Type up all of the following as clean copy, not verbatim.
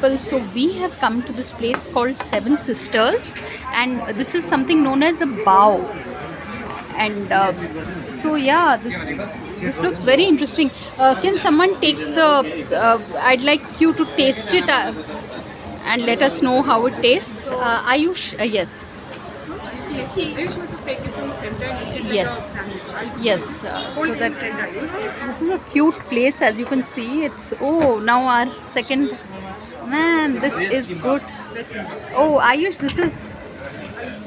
people, so we have come to this place called Seven Sisters, and this is something known as the bow. And so yeah, this looks very interesting. Can someone take the I'd like you to taste it and let us know how it tastes. Ayush, yes. Yes, yes. So that this is a cute place, as you can see. It's now our second. Man, this is good. Oh, Ayush, this is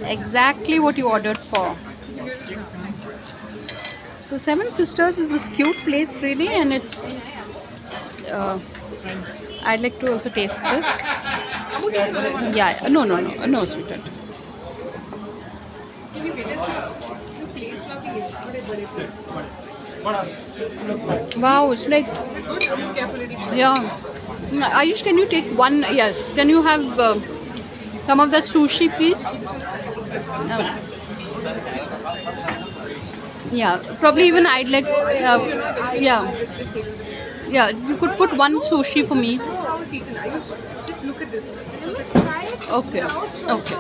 exactly what you ordered for. So Seven Sisters is this cute place, really, and it's. I'd like to also taste this. Yeah, no, sweetheart. Wow, it's like, yeah. Ayush, can you take one? Yes. Can you have some of that sushi, please? Yeah, probably even I'd like, yeah. Yeah, you could put one sushi for me. Just look at this. Okay, okay.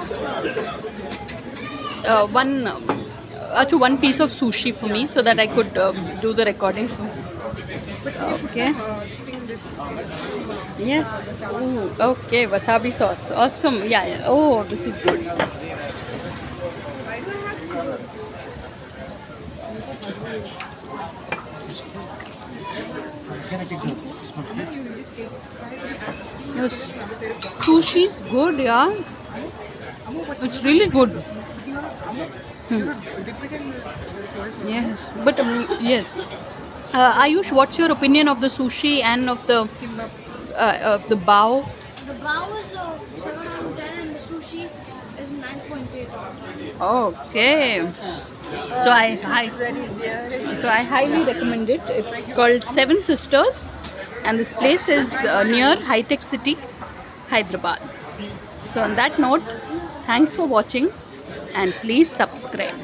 One piece of sushi for me so that I could do the recording. Okay. Yes. Ooh, okay, wasabi sauce. Awesome. Yeah, yeah. Oh, this is good. Yes. Sushi is good, yeah. It's really good. Yes, but yes. Ayush, what's your opinion of the sushi and of the bao? The bao is 7 out of 10 and the sushi is 9.8. Okay. So I highly recommend it. It's called Seven Sisters, and this place is near High Tech City, Hyderabad. So on that note, thanks for watching, and please subscribe.